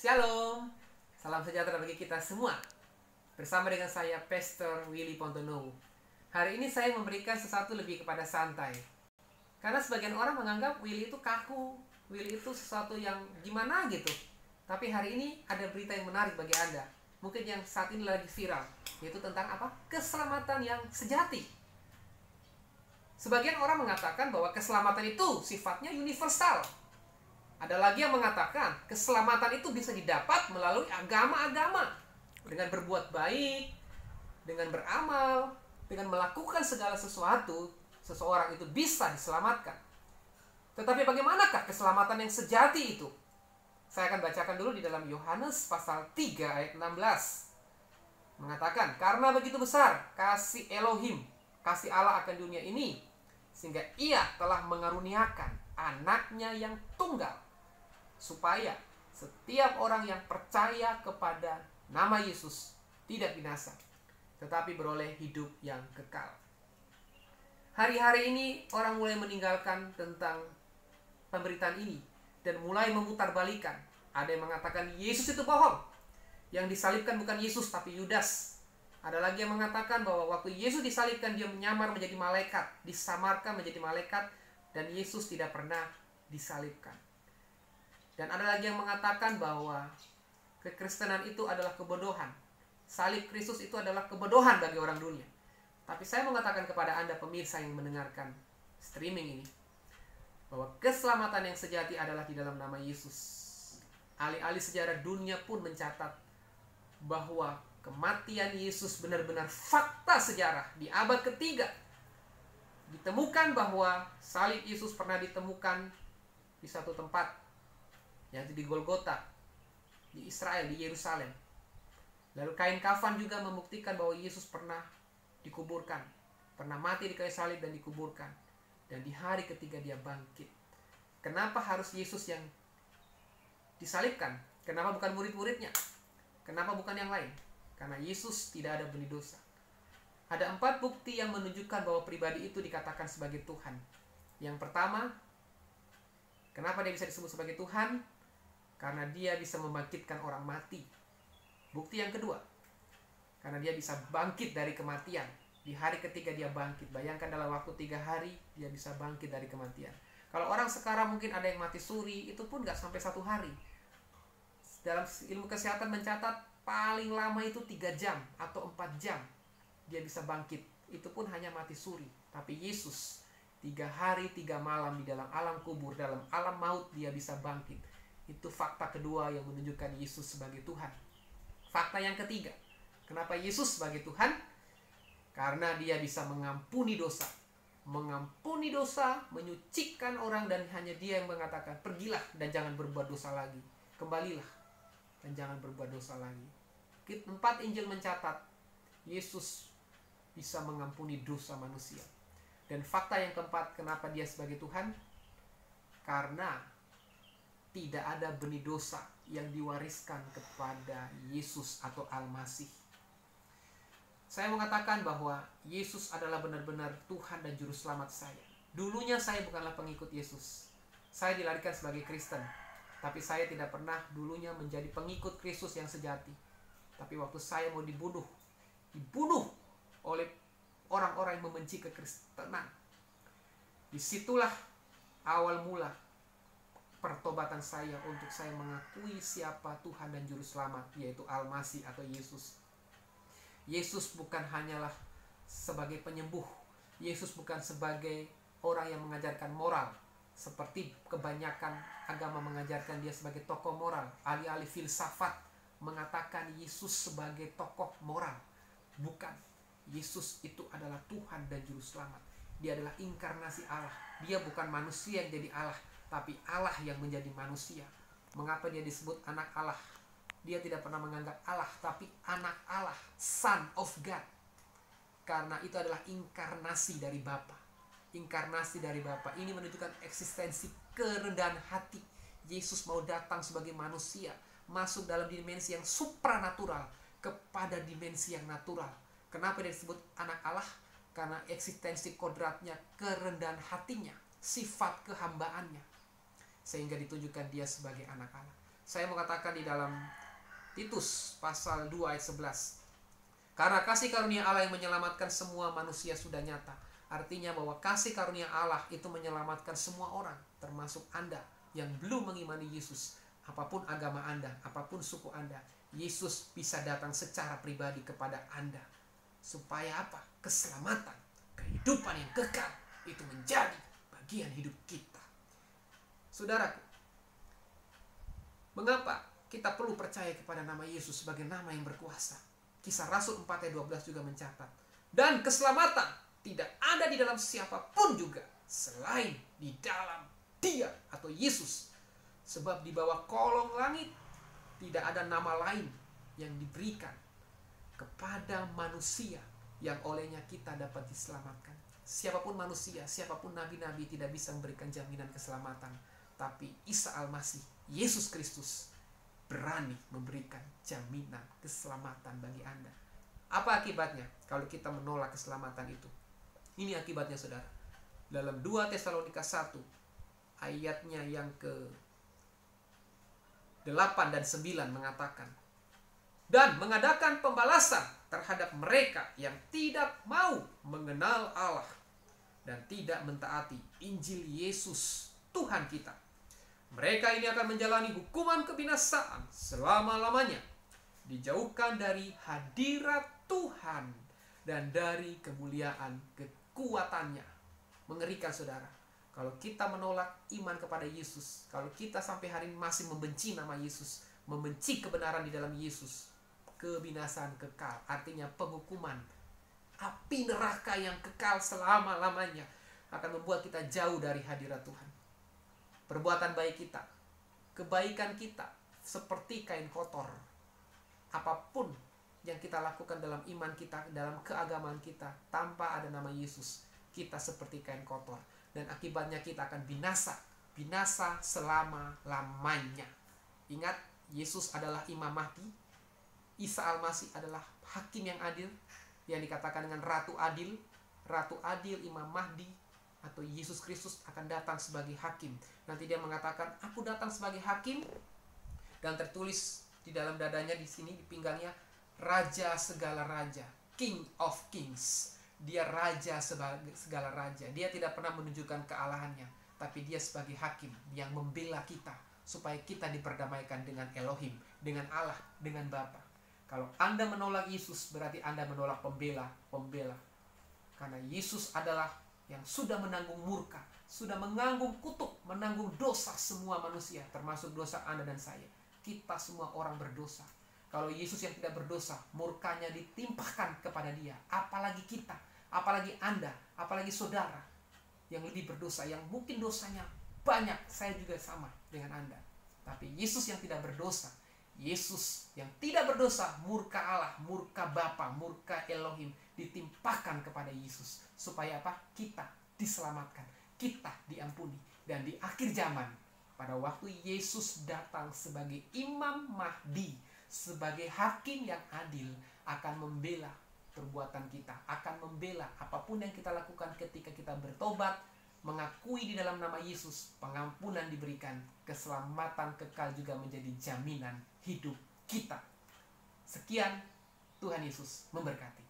Shalom, salam sejahtera bagi kita semua. Bersama dengan saya, Pastor Willy Pontono. Hari ini saya memberikan sesuatu lebih kepada santai. Karena sebagian orang menganggap Willy itu kaku, Willy itu sesuatu yang gimana gitu. Tapi hari ini ada berita yang menarik bagi Anda. Mungkin yang saat ini lagi viral, yaitu tentang apa? Keselamatan yang sejati. Sebagian orang mengatakan bahwa keselamatan itu sifatnya universal. Ada lagi yang mengatakan keselamatan itu bisa didapat melalui agama-agama. Dengan berbuat baik, dengan beramal, dengan melakukan segala sesuatu, seseorang itu bisa diselamatkan. Tetapi bagaimanakah keselamatan yang sejati itu? Saya akan bacakan dulu di dalam Yohanes pasal 3 ayat 16. Mengatakan, karena begitu besar kasih Elohim, kasih Allah akan dunia ini, sehingga ia telah mengaruniakan anaknya yang tunggal, supaya setiap orang yang percaya kepada nama Yesus tidak binasa, tetapi beroleh hidup yang kekal. Hari-hari ini orang mulai meninggalkan tentang pemberitaan ini dan mulai memutarbalikkan. Ada yang mengatakan Yesus itu bohong, yang disalibkan bukan Yesus tapi Yudas. Ada lagi yang mengatakan bahwa waktu Yesus disalibkan dia menyamar menjadi malaikat, disamarkan menjadi malaikat, dan Yesus tidak pernah disalibkan. Dan ada lagi yang mengatakan bahwa kekristenan itu adalah kebodohan. Salib Kristus itu adalah kebodohan bagi orang dunia. Tapi saya mengatakan kepada Anda pemirsa yang mendengarkan streaming ini, bahwa keselamatan yang sejati adalah di dalam nama Yesus. Alih-alih sejarah dunia pun mencatat bahwa kematian Yesus benar-benar fakta sejarah. Di abad ketiga ditemukan bahwa salib Yesus pernah ditemukan di satu tempat, yaitu di Golgota, di Israel, di Yerusalem. Lalu kain kafan juga membuktikan bahwa Yesus pernah dikuburkan, pernah mati di kayu salib dan dikuburkan, dan di hari ketiga dia bangkit. Kenapa harus Yesus yang disalibkan? Kenapa bukan murid-muridnya? Kenapa bukan yang lain? Karena Yesus tidak ada benih dosa. Ada 4 bukti yang menunjukkan bahwa pribadi itu dikatakan sebagai Tuhan. Yang pertama, kenapa dia bisa disebut sebagai Tuhan? Karena dia bisa membangkitkan orang mati. Bukti yang kedua, karena dia bisa bangkit dari kematian. Di hari ketiga dia bangkit. Bayangkan dalam waktu 3 hari dia bisa bangkit dari kematian. Kalau orang sekarang mungkin ada yang mati suri, itu pun gak sampai 1 hari. Dalam ilmu kesehatan mencatat paling lama itu 3 jam atau 4 jam dia bisa bangkit. Itu pun hanya mati suri. Tapi Yesus 3 hari 3 malam di dalam alam kubur, dalam alam maut dia bisa bangkit. Itu fakta kedua yang menunjukkan Yesus sebagai Tuhan. Fakta yang ketiga, kenapa Yesus sebagai Tuhan? Karena dia bisa mengampuni dosa. Mengampuni dosa, menyucikan orang, dan hanya dia yang mengatakan, pergilah dan jangan berbuat dosa lagi. Kembalilah dan jangan berbuat dosa lagi. 4 Injil mencatat, Yesus bisa mengampuni dosa manusia. Dan fakta yang keempat, kenapa dia sebagai Tuhan? Karena tidak ada benih dosa yang diwariskan kepada Yesus atau Al-Masih. Saya mengatakan bahwa Yesus adalah benar-benar Tuhan dan Juru Selamat saya. Dulunya saya bukanlah pengikut Yesus. Saya dilahirkan sebagai Kristen. Tapi saya tidak pernah dulunya menjadi pengikut Kristus yang sejati. Tapi waktu saya mau dibunuh oleh orang-orang yang membenci kekristenan. Disitulah awal mula pertobatan saya untuk saya mengakui siapa Tuhan dan Juru Selamat, yaitu Al-Masih atau Yesus. Yesus bukan hanyalah sebagai penyembuh. Yesus bukan sebagai orang yang mengajarkan moral, seperti kebanyakan agama mengajarkan dia sebagai tokoh moral. Alih-alih filsafat mengatakan Yesus sebagai tokoh moral. Bukan. Yesus itu adalah Tuhan dan Juru Selamat. Dia adalah inkarnasi Allah. Dia bukan manusia yang jadi Allah, tapi Allah yang menjadi manusia. Mengapa dia disebut anak Allah? Dia tidak pernah menganggap Allah, tapi anak Allah, Son of God. Karena itu adalah inkarnasi dari Bapa. Inkarnasi dari Bapa ini menunjukkan eksistensi kerendahan hati. Yesus mau datang sebagai manusia, masuk dalam dimensi yang supranatural kepada dimensi yang natural. Kenapa dia disebut anak Allah? Karena eksistensi kodratnya, kerendahan hatinya, sifat kehambaannya, sehingga ditunjukkan dia sebagai anak Allah. Saya mau katakan di dalam Titus pasal 2 ayat 11. Karena kasih karunia Allah yang menyelamatkan semua manusia sudah nyata. Artinya bahwa kasih karunia Allah itu menyelamatkan semua orang, termasuk Anda yang belum mengimani Yesus. Apapun agama Anda, apapun suku Anda, Yesus bisa datang secara pribadi kepada Anda. Supaya apa? Keselamatan, kehidupan yang kekal itu menjadi bagian hidup kita. Saudaraku, mengapa kita perlu percaya kepada nama Yesus sebagai nama yang berkuasa? Kisah Rasul 4 ayat 12 juga mencatat. Dan keselamatan tidak ada di dalam siapapun juga selain di dalam Dia atau Yesus. Sebab di bawah kolong langit tidak ada nama lain yang diberikan kepada manusia yang olehnya kita dapat diselamatkan. Siapapun manusia, siapapun nabi-nabi tidak bisa memberikan jaminan keselamatan. Tapi Isa Al-Masih, Yesus Kristus, berani memberikan jaminan keselamatan bagi Anda. Apa akibatnya kalau kita menolak keselamatan itu? Ini akibatnya, saudara. Dalam 2 Tesalonika 1 ayatnya yang ke-8 dan 9 mengatakan, dan mengadakan pembalasan terhadap mereka yang tidak mau mengenal Allah dan tidak mentaati Injil Yesus Tuhan kita. Mereka ini akan menjalani hukuman kebinasaan selama-lamanya, dijauhkan dari hadirat Tuhan dan dari kemuliaan kekuatannya. Mengerikan, saudara. Kalau kita menolak iman kepada Yesus, kalau kita sampai hari ini masih membenci nama Yesus, membenci kebenaran di dalam Yesus, kebinasaan kekal, artinya penghukuman, api neraka yang kekal selama-lamanya akan membuat kita jauh dari hadirat Tuhan. Perbuatan baik kita, kebaikan kita seperti kain kotor. Apapun yang kita lakukan dalam iman kita, dalam keagamaan kita, tanpa ada nama Yesus, kita seperti kain kotor. Dan akibatnya kita akan binasa. Binasa selama-lamanya. Ingat, Yesus adalah Imam Mahdi. Isa Al-Masih adalah hakim yang adil, yang dikatakan dengan Ratu Adil. Ratu Adil, Imam Mahdi, atau Yesus Kristus akan datang sebagai hakim. Nanti dia mengatakan, aku datang sebagai hakim. Dan tertulis di dalam dadanya di sini, di pinggangnya, Raja segala raja, King of Kings. Dia raja segala raja. Dia tidak pernah menunjukkan kealahannya, tapi dia sebagai hakim yang membela kita supaya kita diperdamaikan dengan Elohim, dengan Allah, dengan Bapa. Kalau Anda menolak Yesus, berarti Anda menolak pembela. Karena Yesus adalah yang sudah menanggung murka, sudah menanggung kutuk, menanggung dosa semua manusia, termasuk dosa Anda dan saya. Kita semua orang berdosa. Kalau Yesus yang tidak berdosa, murkanya ditimpahkan kepada dia. Apalagi kita, apalagi Anda, apalagi saudara yang lebih berdosa, yang mungkin dosanya banyak. Saya juga sama dengan Anda. Tapi Yesus yang tidak berdosa, Yesus yang tidak berdosa, murka Allah, murka Bapa, murka Elohim ditimpahkan kepada Yesus. Supaya apa? Kita diselamatkan, kita diampuni. Dan di akhir zaman, pada waktu Yesus datang sebagai Imam Mahdi, sebagai hakim yang adil, akan membela perbuatan kita, akan membela apapun yang kita lakukan ketika kita bertobat, mengakui di dalam nama Yesus, pengampunan diberikan, keselamatan kekal juga menjadi jaminan hidup kita. Sekian, Tuhan Yesus memberkati.